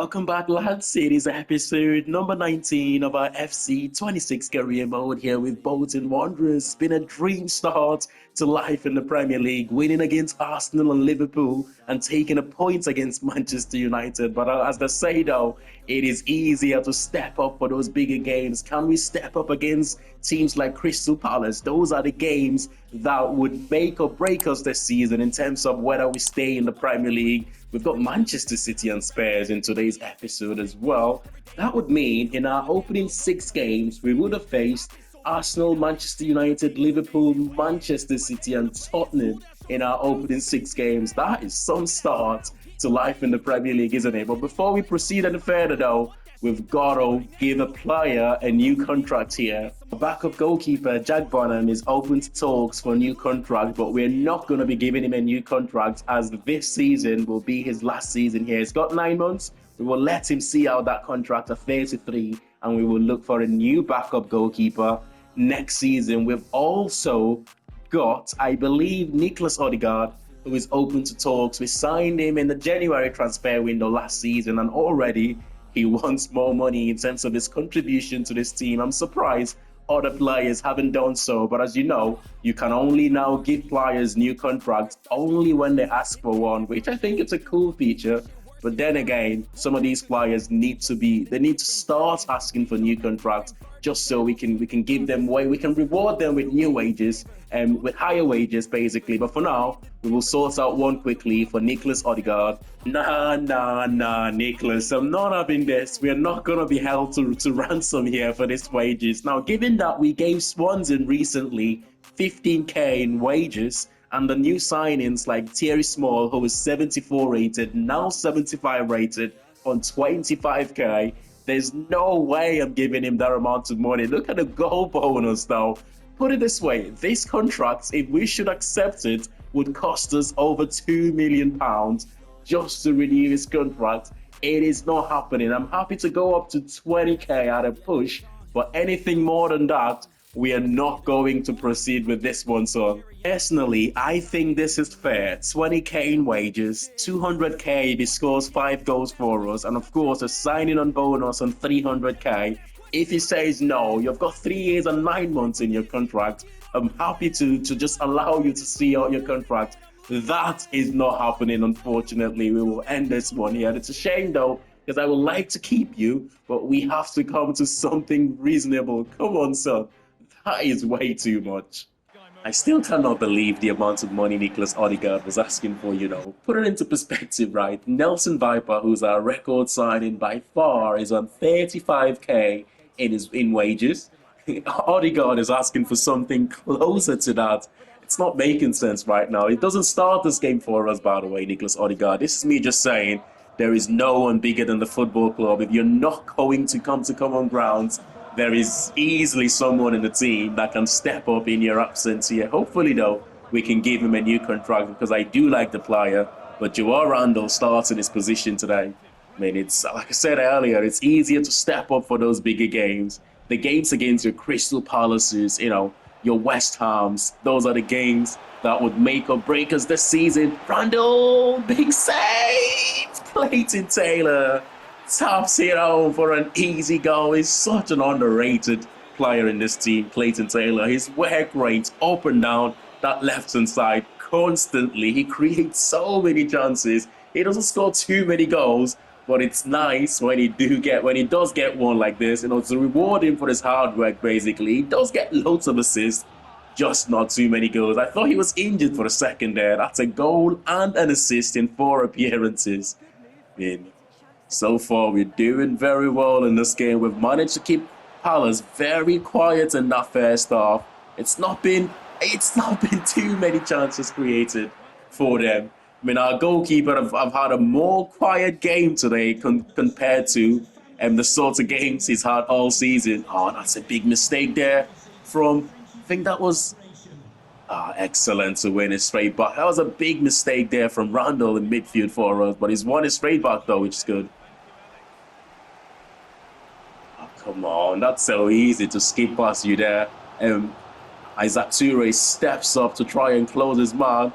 Welcome back, lads. It is episode number 19 of our FC 26 career mode here with Bolton Wanderers. It's been a dream start to life in the Premier League, winning against Arsenal and Liverpool and taking a point against Manchester United. But as they say though, it is easier to step up for those bigger games. Can we step up against teams like Crystal Palace? Those are the games that would make or break us this season in terms of whether we stay in the Premier League. We've got Manchester City and Spurs in today's episode as well. That would mean in our opening 6 games, we would have faced Arsenal, Manchester United, Liverpool, Manchester City and Tottenham in our opening 6 games. That is some start to life in the Premier League, isn't it? But before we proceed any further though, we've got to give a player a new contract here. Backup goalkeeper Jack Bonham is open to talks for a new contract, but we're not going to be giving him a new contract as this season will be his last season here. He's got 9 months. We will let him see out that contract at 33 and we will look for a new backup goalkeeper next season. We've also got, I believe, Nicholas Odegaard, who is open to talks. We signed him in the January transfer window last season and already he wants more money in terms of his contribution to this team. I'm surprised other players haven't done so, but as you know, you can only now give players new contracts only when they ask for one, which I think it's a cool feature. But then again, some of these players need to start asking for new contracts just so we can give them we can reward them with new wages and with higher wages basically. But for now, we will sort out one quickly for Nicholas Odegaard. Nah, Nicholas, I'm not having this. We're not gonna be held to ransom here for this wages. Now, given that we gave Swansea recently 15k in wages, and the new signings like Thierry Small, who is 74 rated, now 75 rated on 25k, there's no way I'm giving him that amount of money. Look at the goal bonus though. Put it this way, this contract, if we should accept it, would cost us over £2 million just to renew his contract. It is not happening. I'm happy to go up to 20k at a push, but anything more than that, we are not going to proceed with this one, son. Personally, I think this is fair. 20k in wages, 200k if he scores 5 goals for us, and of course a signing on bonus on 300k. If he says no, you've got 3 years and 9 months in your contract, I'm happy to just allow you to see out your contract. That is not happening, unfortunately. We will end this one here. And it's a shame though, because I would like to keep you, but we have to come to something reasonable. Come on, son. That is way too much. I still cannot believe the amount of money Nicholas Odegaard was asking for, you know. Put it into perspective, right? Nelson Viper, who's our record signing by far, is on 35k in wages. Odegaard is asking for something closer to that. It's not making sense right now. It doesn't start this game for us, by the way, Nicholas Odegaard. This is me just saying there is no one bigger than the football club. If you're not going to come to common grounds, there is easily someone in the team that can step up in your absence here. Hopefully, though, we can give him a new contract because I do like the player. But Joao Randall starts in his position today. I mean, it's like I said earlier, it's easier to step up for those bigger games. The games against your Crystal Palaces, you know, your West Hams, those are the games that would make or break us this season. Randall, big save! Clayton Taylor taps it home for an easy goal. He's such an underrated player in this team, Clayton Taylor. His work rate up and down that left-hand side constantly. He creates so many chances. He doesn't score too many goals, but it's nice when he does get one like this, you know, to reward him for his hard work, basically. He does get loads of assists, just not too many goals. I thought he was injured for a second there. That's a goal and an assist in 4 appearances. I mean, so far, we're doing very well in this game. We've managed to keep Palace very quiet in that first half. It's not been too many chances created for them. I mean, our goalkeeper have had a more quiet game today compared to the sort of games he's had all season. Oh, that's a big mistake there from, I think that was, excellent to win a straight back. That was a big mistake there from Randall in midfield for us, but he's won a straight back though, which is good. Oh, come on, that's so easy to skip past you there. Isaac Toure steps up to try and close his man.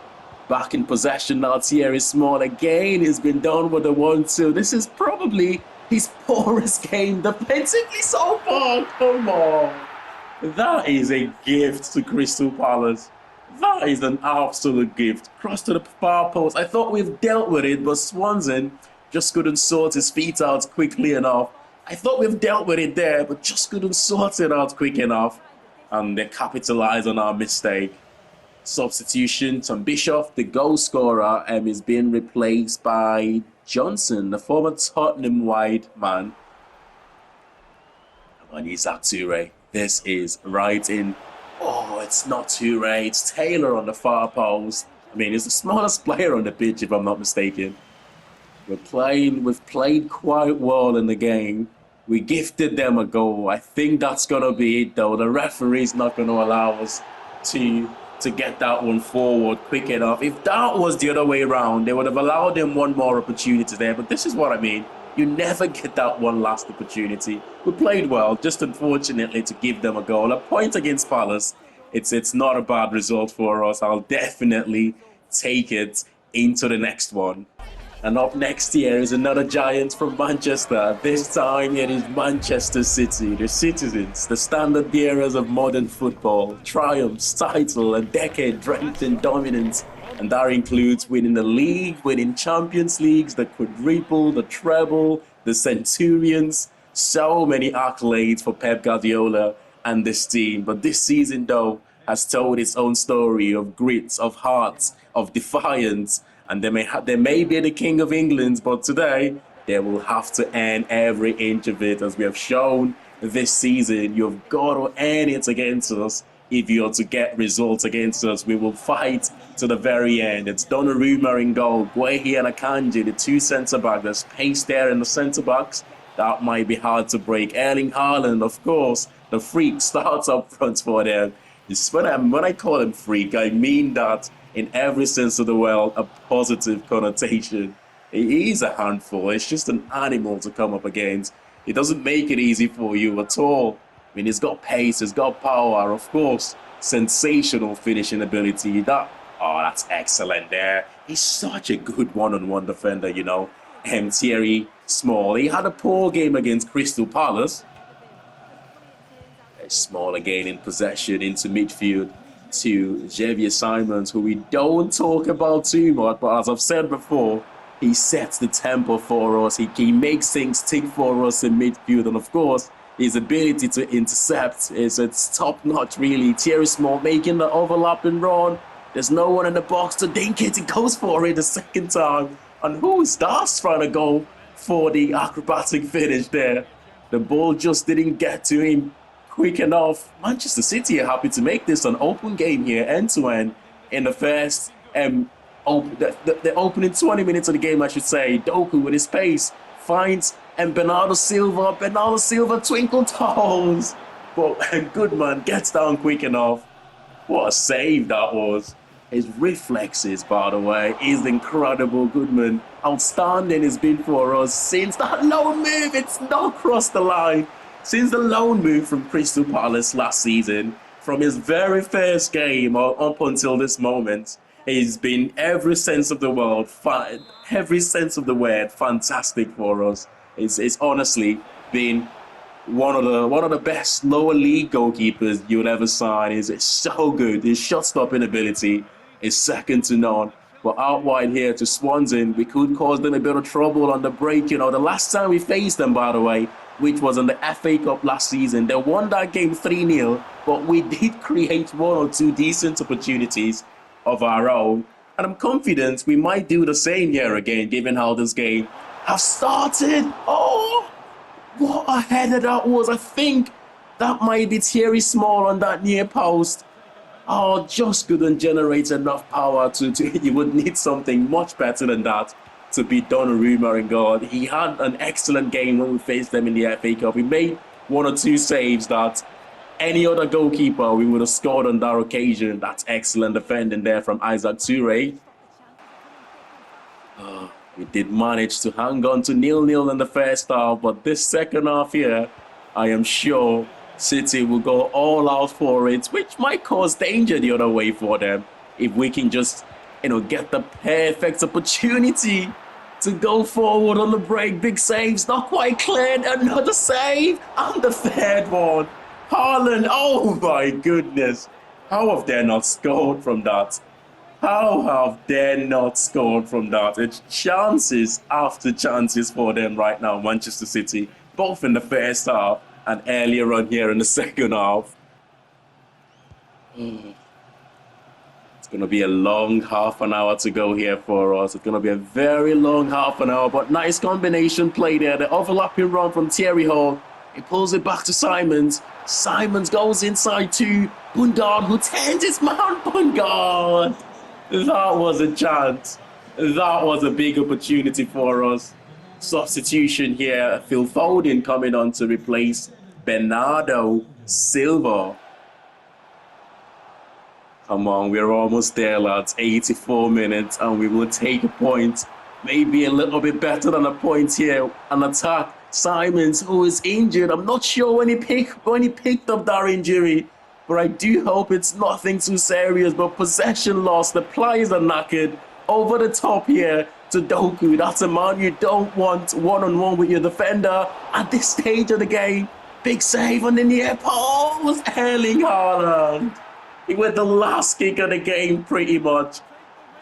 Back in possession now, Thierry Small again. He's been done with the 1-2. This is probably his poorest game defensively so far. Come on. That is a gift to Crystal Palace. That is an absolute gift. Cross to the far post. I thought we've dealt with it, but Swansea just couldn't sort his feet out quickly enough. I thought we've dealt with it there, but just couldn't sort it out quick enough. And they capitalised on our mistake. Substitution, Tom Bishop, the goal scorer, is being replaced by Johnson, the former Tottenham wide man. And Isaac Toure. This is right in. Oh, it's not Toure, it's Taylor on the far post. I mean, he's the smallest player on the pitch, if I'm not mistaken. We've played quite well in the game. We gifted them a goal. I think that's going to be it, though. The referee's not going to allow us to get that one forward quick enough. If that was the other way around, they would have allowed them one more opportunity there. But this is what I mean. You never get that one last opportunity. We played well, just unfortunately to give them a goal. A point against Palace, it's not a bad result for us. I'll definitely take it into the next one. And up next here is another giant from Manchester. This time it is Manchester City, the citizens, the standard bearers of modern football. Triumphs, title, a decade drenched in dominance. And that includes winning the league, winning Champions Leagues, the quadruple, the treble, the Centurions. So many accolades for Pep Guardiola and this team. But this season, though, has told its own story of grit, of heart, of defiance. And they may be the King of England, but today they will have to earn every inch of it, as we have shown this season. You've got to earn it against us. If you're to get results against us, we will fight to the very end. It's Donnarumma in goal, Guehi and Akanji, the two centre-backs. There's pace there in the centre-backs. That might be hard to break. Erling Haaland, of course, the freak starts up front for them. When I call him freak, I mean that in every sense of the word, a positive connotation. He's a handful. It's just an animal to come up against. It doesn't make it easy for you at all. I mean, he's got pace, he's got power, of course. Sensational finishing ability. That's excellent there. He's such a good one-on-one defender, you know. Thierry Small. He had a poor game against Crystal Palace. Small again in possession into midfield to Xavier Simons, who we don't talk about too much, but as I've said before, he sets the tempo for us. He makes things tick for us in midfield, and of course, his ability to intercept it's top-notch, really. Thierry Small making the overlapping run. There's no one in the box to dink it. He goes for it the second time. And who's that trying to go for the acrobatic finish there? The ball just didn't get to him quick enough. Manchester City are happy to make this an open game here, end-to-end, in the first, the opening 20 minutes of the game, I should say. Doku with his pace finds Bernardo Silva. Bernardo Silva twinkle toes. But Goodman gets down quick enough. What a save that was. His reflexes, by the way, is incredible. Goodman, outstanding has been for us since that loan move. It's not crossed the line. Since the loan move from Crystal Palace last season, from his very first game up until this moment, he's been every sense of the word fantastic for us. It's honestly been one of the best lower league goalkeepers you'll ever sign. It's so good. His shot stopping ability is second to none. But out wide here to Swansea, we could cause them a bit of trouble on the break. You know, the last time we faced them, by the way, which was in the FA Cup last season, they won that game 3-0, but we did create one or two decent opportunities of our own. And I'm confident we might do the same here again, given how this game has started. Oh, what a header that was. I think that might be Thierry Small on that near post. Oh, just couldn't generate enough power you would need something much better than that to beat Donnarumma in goal. He had an excellent game when we faced them in the FA Cup. He made one or two saves that any other goalkeeper we would have scored on that occasion. That's excellent defending there from Isaac Toure. We did manage to hang on to 0-0 in the first half, but this second half here, I am sure City will go all out for it, which might cause danger the other way for them if we can just get the perfect opportunity to go forward on the break. Big saves, not quite cleared. Another save, and the third one. Haaland, oh my goodness. How have they not scored from that? How have they not scored from that? It's chances after chances for them right now, Manchester City, both in the first half and earlier on here in the second half. It's going to be a long half an hour to go here for us. It's going to be a very long half an hour, but nice combination play there. The overlapping run from Thierry Hall. He pulls it back to Simons. Simons goes inside to Bundard, who turns his man. Bundard! That was a chance. That was a big opportunity for us. Substitution here. Phil Foden coming on to replace Bernardo Silva. Come on, we're almost there, lads. 84 minutes, and we will take a point. Maybe a little bit better than a point here. An attack. Simons, who is injured. I'm not sure when he picked up that injury, but I do hope it's nothing too serious. But possession lost. The players are knackered. Over the top here to Doku. That's a man you don't want one-on-one with your defender at this stage of the game. Big save on the near post. Erling Haaland. With the last kick of the game, pretty much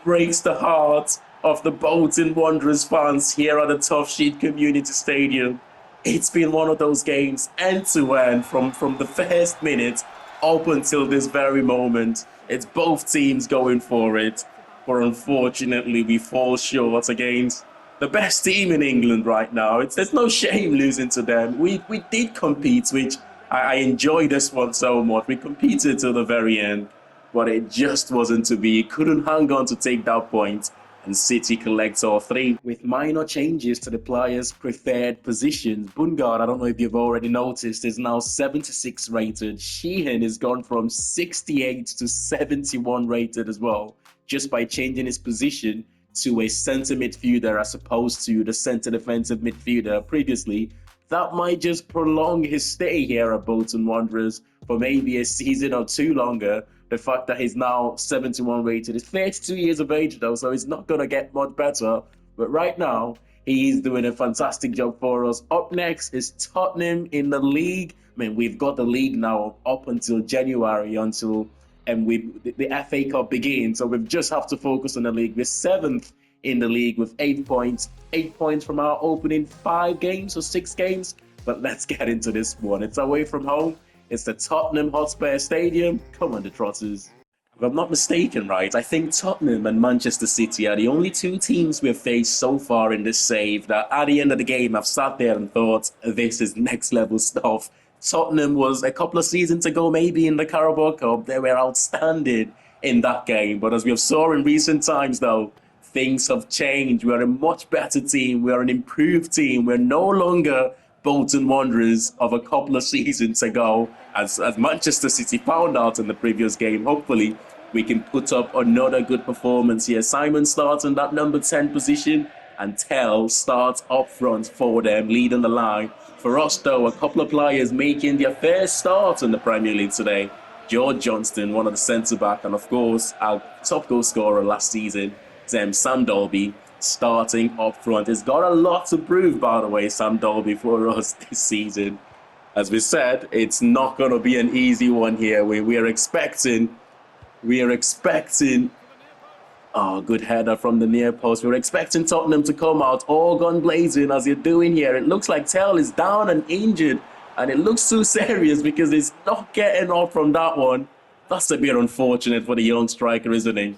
breaks the heart of the Bolton Wanderers fans here at the Toughsheet Community Stadium. It's been one of those games end to end from the first minute up until this very moment. It's both teams going for it, but unfortunately we fall short against the best team in England right now. There's no shame losing to them. We did compete, which I enjoy this one so much. We competed till the very end, but it just wasn't to be. Couldn't hang on to take that point, and City collects all three. With minor changes to the players' preferred positions, Bundard, I don't know if you've already noticed, is now 76 rated. Sheehan has gone from 68 to 71 rated as well, just by changing his position to a centre midfielder as opposed to the centre defensive midfielder previously. That might just prolong his stay here at Bolton Wanderers for maybe a season or two longer. The fact that he's now 71 rated. He's 32 years of age though, so he's not going to get much better. But right now, he's doing a fantastic job for us. Up next is Tottenham in the league. I mean, we've got the league now up until January, until the FA Cup begins. So we just have to focus on the league. We're 7th in the league with 8 points. 8 points from our opening 5 games or 6 games. But let's get into this one. It's away from home. It's the Tottenham Hotspur Stadium. Come on, the Trotters. If I'm not mistaken, right, I think Tottenham and Manchester City are the only 2 teams we've faced so far in this save that at the end of the game, I've sat there and thought, this is next level stuff. Tottenham was a couple of seasons ago, maybe in the Carabao Cup. They were outstanding in that game. But as we have saw in recent times, though, things have changed. We're a much better team. We're an improved team. We're no longer Bolton Wanderers of a couple of seasons ago, as Manchester City found out in the previous game. Hopefully, we can put up another good performance here. Simon starts in that number 10 position, and Tell starts up front for them, leading the line. For us, though, a couple of players making their first start in the Premier League today. George Johnston, one of the centre-back, and of course, our top goal scorer last season, Sam Dolby, starting up front. He's got a lot to prove, by the way, Sam Dolby, for us this season. As we said, it's not going to be an easy one here. We are expecting, oh, good header from the near post. We're expecting Tottenham to come out all gun blazing as you're doing here. It looks like Tell is down and injured, and it looks too serious because he's not getting off from that one. That's a bit unfortunate for the young striker, isn't it?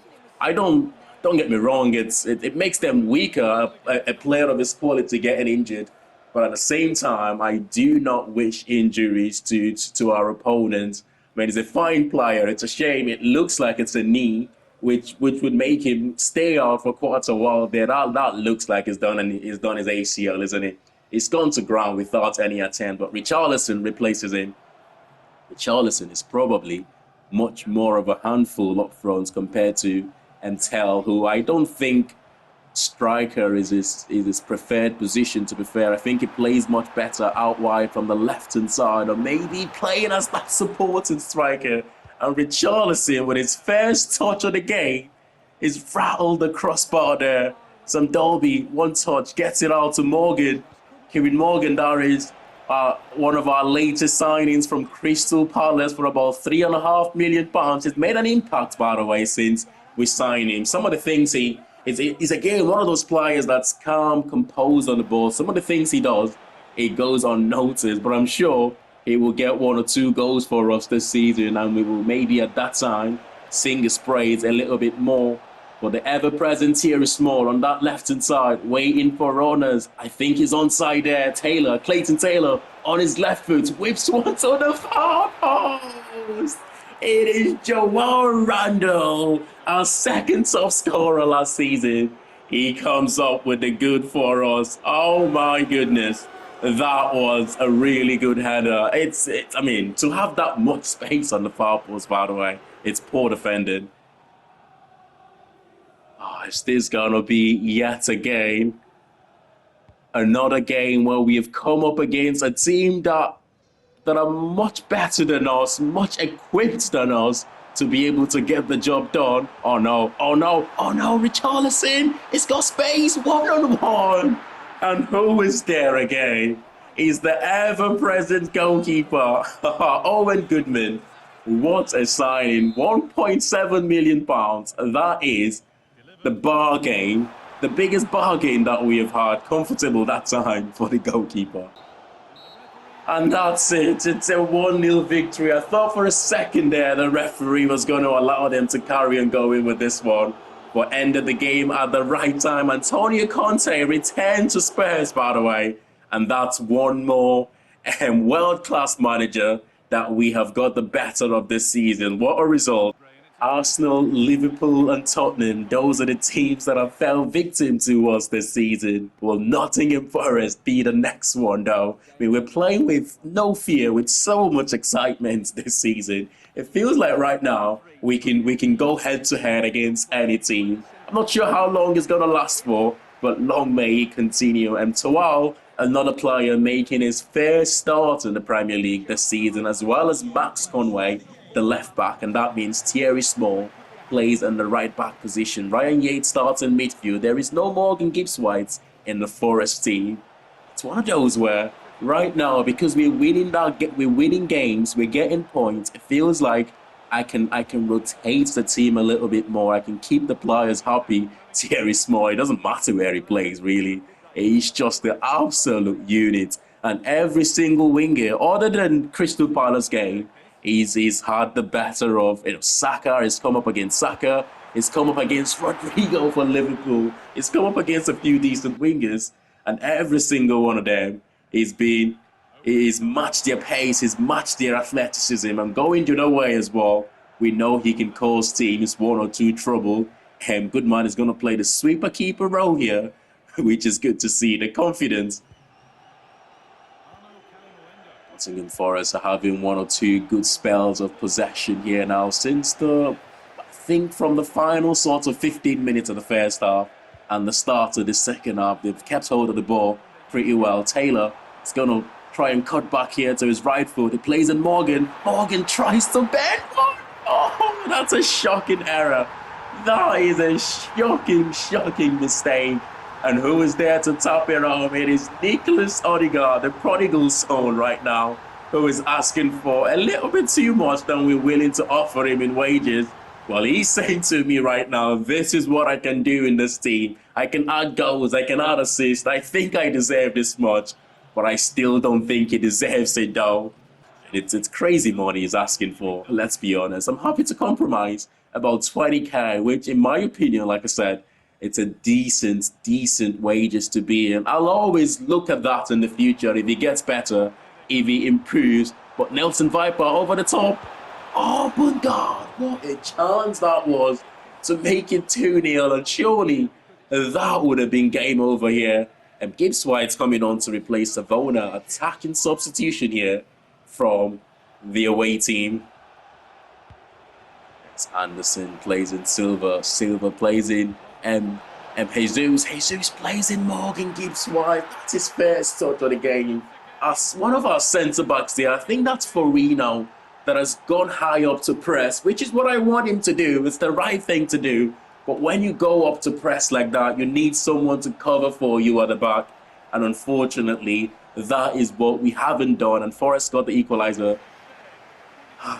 Don't get me wrong, it makes them weaker, a player of his quality getting injured. But at the same time, I do not wish injuries to our opponents. I mean, he's a fine player. It's a shame. It looks like it's a knee, which would make him stay out for quite a while there. That looks like he's done his ACL, isn't it? He's gone to ground without any attempt, but Richarlison replaces him. Richarlison is probably much more of a handful up front compared to Tell, who I don't think striker is his preferred position, to be fair. I think he plays much better out wide from the left-hand side, or maybe playing as that supporting striker. And Richarlison, with his first touch of the game, He's rattled the crossbar there. Some Dolby, one touch, gets it out to Morgan. Kevin Morgan, that is one of our latest signings from Crystal Palace for about £3.5 million. He's made an impact, by the way, since we signed him. Some of the things he's again one of those players that's calm, composed on the ball. Some of the things he does, it goes unnoticed, but I'm sure he will get 1 or 2 goals for us this season, and we will maybe at that time sing his praise a little bit more. But the ever-present Thierry Small on that left-hand side, waiting for runners. I think he's onside there. Clayton Taylor, on his left foot, whips one to the far post. It is Joao Randall, our second top scorer last season. He comes up with the good for us. Oh my goodness. That was a really good header. I mean, to have that much space on the far post, by the way, it's poor defending. Oh, is this gonna be yet again another game where we have come up against a team that are much better than us, much equipped than us to be able to get the job done? Oh no, oh no, oh no, Richarlison, it's got space, 1-on-1. And who is there again? He's the ever-present goalkeeper, Owen Goodman. What a signing, £1.7 million. That is the bargain, the biggest bargain that we have had, comfortable that time for the goalkeeper. And that's it. It's a 1-0 victory. I thought for a second there the referee was going to allow them to carry on going with this one, but ended the game at the right time. Antonio Conte returned to Spurs, by the way, and that's one more world-class manager that we have got the better of this season. What a result. Arsenal, Liverpool and Tottenham, those are the teams that have fell victim to us this season. Will Nottingham Forest be the next one though? I mean, we're playing with no fear, with so much excitement this season. It feels like right now we can go head to head against any team. I'm not sure how long it's going to last for, but long may it continue. And Tawal, another player making his first start in the Premier League this season, as well as Max Conway, the left back, and that means Thierry Small plays in the right back position. Ryan Yates starts in midfield. There is no Morgan Gibbs-White in the Forest team. It's one of those where right now, because we're winning games, we're getting points. It feels like I can rotate the team a little bit more. I can keep the players happy. Thierry Small, it doesn't matter where he plays really. He's just the absolute unit, and every single winger, other than Crystal Palace game, he's had the better of Saka. He's come up against Saka. He's come up against Rodrigo for Liverpool. He's come up against a few decent wingers, and every single one of them he's matched their pace, he's matched their athleticism, and going the other way as well. We know he can cause teams 1 or 2 trouble. Goodman is going to play the sweeper keeper role here, which is good to see. The confidence. Nottingham Forest are having 1 or 2 good spells of possession here now since I think from the final sort of 15 minutes of the first half and the start of the second half, they've kept hold of the ball pretty well. Taylor is going to try and cut back here to his right foot. He plays in Morgan. Morgan tries to bend. Oh, that's a shocking error. That is a shocking mistake. And who is there to top it off? It is Nicholas Odegaard, the prodigal son right now, who is asking for a little bit too much than we're willing to offer him in wages. Well, he's saying to me right now, this is what I can do in this team. I can add goals, I can add assists. I think I deserve this much, but I still don't think he deserves it though. It's crazy money he's asking for, let's be honest. I'm happy to compromise about 20k, which in my opinion, like I said, it's a decent wages to be in. I'll always look at that in the future if he gets better, if he improves. But Nelson Viper over the top. Oh my God, what a chance that was to make it 2-0, and surely that would have been game over here. And Gibbs-White's coming on to replace Savona. Attacking substitution here from the away team. It's Anderson plays in Silva. Silva plays in Jesus. Jesus plays in Morgan Gibbs-White. That's his first touch of the game. As one of our centre-backs there, I think that's Forino, that has gone high up to press, which is what I want him to do. It's the right thing to do. But when you go up to press like that, you need someone to cover for you at the back. And unfortunately, that is what we haven't done. And Forest got the equaliser.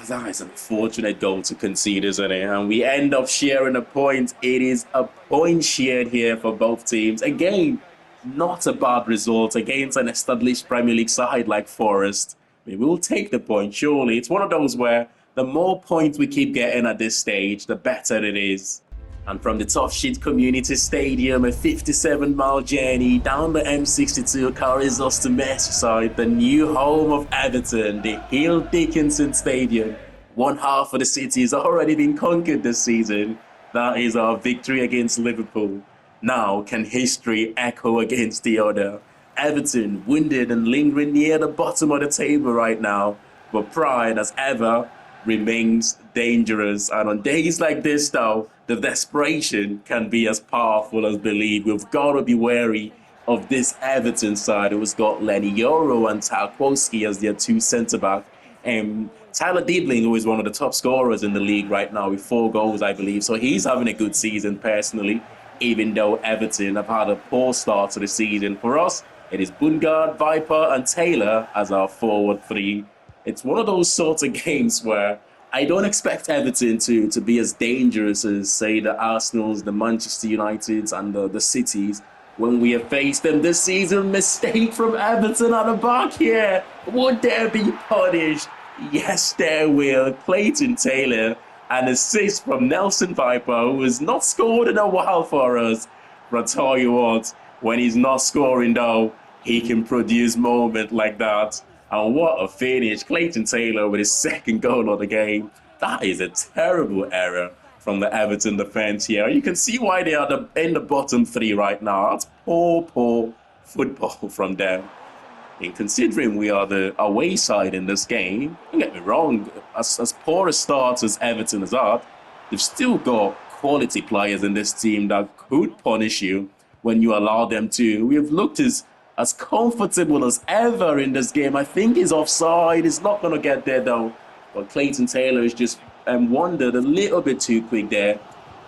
That is an unfortunate goal to concede, isn't it? And we end up sharing a point. It is a point shared here for both teams. Again, not a bad result against an established Premier League side like Forest. I mean, we'll take the point, surely. It's one of those where the more points we keep getting at this stage, the better it is. And from the Toughsheet Community Stadium, a 57-mile journey down the M62 carries us to Merseyside, the new home of Everton, the Hill Dickinson Stadium. One half of the city has already been conquered this season. That is our victory against Liverpool. Now can history echo against the other? Everton, wounded and lingering near the bottom of the table right now, but pride, as ever, remains dangerous. And on days like this, though, the desperation can be as powerful as belief. We've got to be wary of this Everton side who's got Lenny Yoro and Tarkowski as their two centre-back. Tyler Diebling, who is one of the top scorers in the league right now with 4 goals, I believe. So he's having a good season personally, even though Everton have had a poor start to the season. For us, it is Bungard, Viper and Taylor as our forward 3. It's one of those sorts of games where I don't expect Everton to be as dangerous as, say, the Arsenals, the Manchester Uniteds and the Cities when we have faced them this season. Mistake from Everton at the back here. Would there be punished? Yes, there will. Clayton Taylor, an assist from Nelson Viper, who has not scored in a while for us. But I tell you what, when he's not scoring though, he can produce moments like that. And what a finish. Clayton Taylor with his 2nd goal of the game. That is a terrible error from the Everton defense here. You can see why they are in the bottom 3 right now. That's poor football from them. And considering we are the away side in this game, don't get me wrong, as poor a start as Everton has had, they've still got quality players in this team that could punish you when you allow them to. We have looked as comfortable as ever in this game. I think he's offside. He's not going to get there though. But Clayton Taylor has just wandered a little bit too quick there,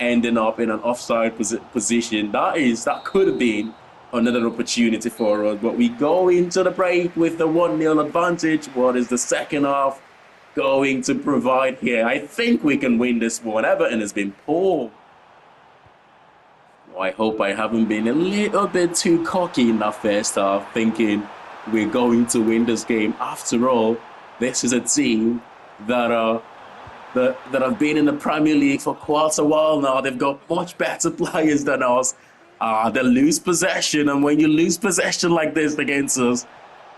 ending up in an offside position. That could have been another opportunity for us. But we go into the break with the 1-0 advantage. What is the second half going to provide here? I think we can win this one. Everton has been poor. I hope I haven't been a little bit too cocky in that first half, thinking we're going to win this game. After all, this is a team that have been in the Premier League for quite a while now. They've got much better players than us. They lose possession, and when you lose possession like this against us,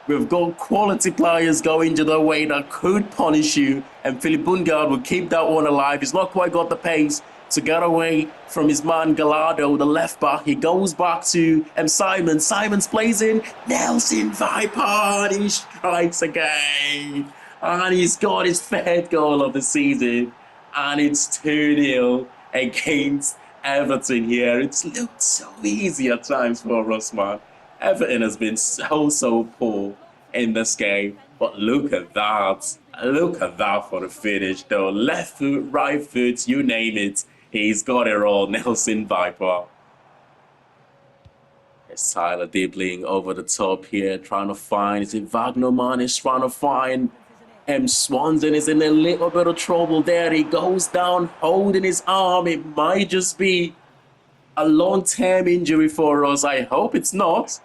we've got quality players going to the way that could punish you, and Philip Bungard will keep that one alive. He's not quite got the pace to get away from his man Gallardo, the left back. He goes back to Simon. Simons plays in. Nelson Viper, and he strikes again. And he's got his 3rd goal of the season. And it's 2-0 against Everton here. It's looked so easy at times for us, man. Everton has been so poor in this game. But look at that. Look at that for the finish, though. Left foot, right foot, you name it. He's got it all, Nelson Viper. It's Tyler Diebling over the top here, trying to find, is it Wagnerman is trying to find Swanson is in a little bit of trouble there. He goes down holding his arm. It might just be a long-term injury for us. I hope it's not.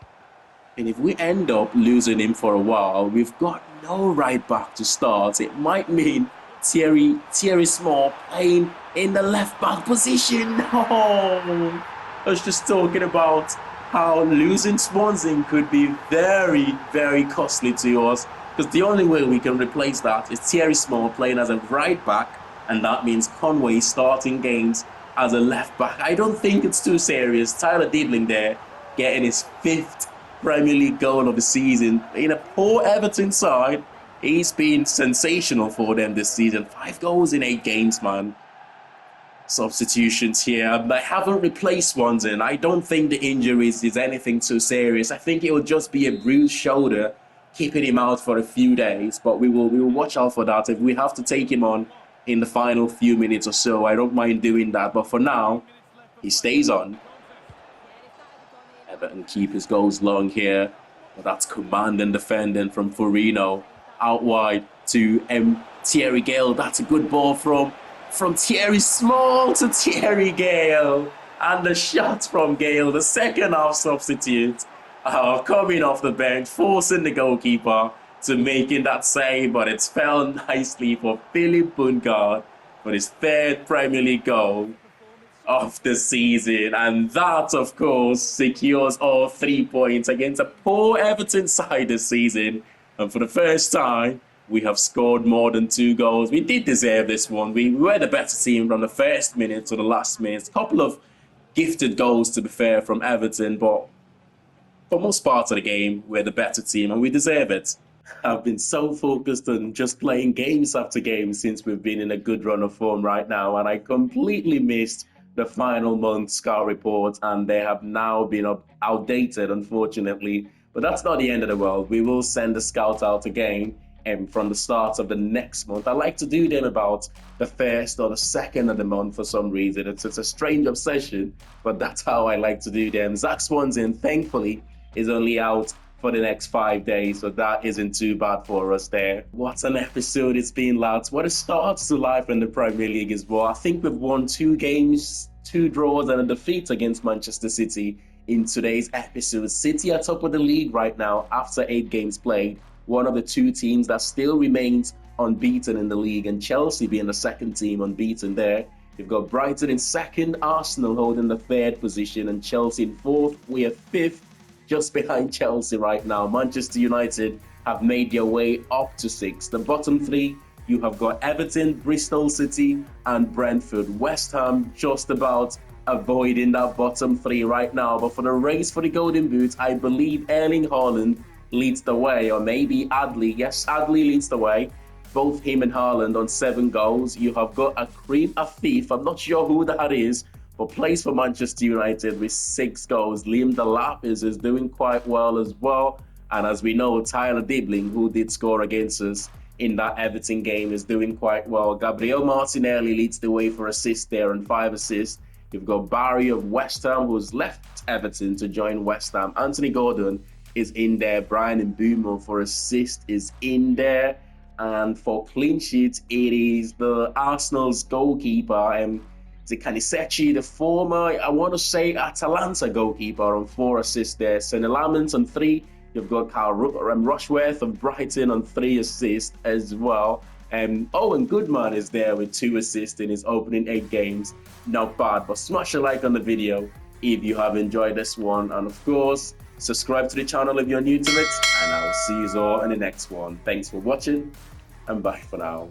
And if we end up losing him for a while, we've got no right back to start. It might mean Thierry Small playing in the left back position. No! I was just talking about how losing Swansea could be very, very costly to us, because the only way we can replace that is Thierry Small playing as a right back, and that means Conway starting games as a left back. I don't think it's too serious. Tyler Diebling there getting his 5th Premier League goal of the season. In a poor Everton side, he's been sensational for them this season. 5 goals in 8 games, man. Substitutions here. I haven't replaced Swansea, and I don't think the injuries is anything too serious. I think it will just be a bruised shoulder, keeping him out for a few days. But we will watch out for that. If we have to take him on in the final few minutes or so, I don't mind doing that. But for now, He stays on. Everton keepers goes long here. But that's command and defending from Firmino. Out wide to Thierry Gale. That's a good ball from Thierry Small to Thierry Gale. And the shot from Gale, the second half substitute, coming off the bench, forcing the goalkeeper to making that save. But it's fell nicely for Philip Bungard for his third Premier League goal of the season, and that of course secures all 3 points against a poor Everton side this season. And for the first time we have scored more than 2 goals. We did deserve this one. We were the better team from the first minute to the last minute. A couple of gifted goals, to be fair, from Everton, but for most parts of the game we're the better team and we deserve it. I've been so focused on just playing games after game since we've been in a good run of form right now, and I completely missed the final month scout report, and they have now been outdated, unfortunately. But that's not the end of the world. We will send the scout out again from the start of the next month. I like to do them about the first or the second of the month for some reason. It's a strange obsession, but that's how I like to do them. Zach Swanson, thankfully, is only out for the next 5 days, so that isn't too bad for us there. What an episode it's been, lads. What a start to life in the Premier League as well. I think we've won 2 games, 2 draws and a defeat against Manchester City in today's episode. City are top of the league right now after 8 games played. One of the 2 teams that still remains unbeaten in the league, and Chelsea being the second team unbeaten there. You've got Brighton in second, Arsenal holding the 3rd position, and Chelsea in 4th. We are 5th. Just behind Chelsea right now. Manchester United have made their way up to 6th. The bottom 3, you have got Everton, Bristol City, and Brentford. West Ham just about avoiding that bottom 3 right now. But for the race for the Golden Boot, I believe Erling Haaland leads the way, or maybe Adli. Yes, Adli leads the way. Both him and Haaland on 7 goals. You have got a Karim Afif. I'm not sure who that is, but plays for Manchester United with 6 goals. Liam Delap is doing quite well as well. And as we know, Tyler Dibling, who did score against us in that Everton game, is doing quite well. Gabriel Martinelli leads the way for assists there and 5 assists. You've got Barry of West Ham, who's left Everton to join West Ham. Anthony Gordon is in there. Brian Mbeumo for assist is in there. And for clean sheets, it is the Arsenal's goalkeeper, Kanisechi, the former, I want to say, Atalanta goalkeeper, on 4 assists there. Sonny Lamont on 3. You've got Carl Rushworth of Brighton on 3 assists as well. Owen Goodman is there with 2 assists in his opening 8 games. Not bad, but smash a like on the video if you have enjoyed this one. And of course, subscribe to the channel if you're new to it. And I will see you all in the next one. Thanks for watching, and bye for now.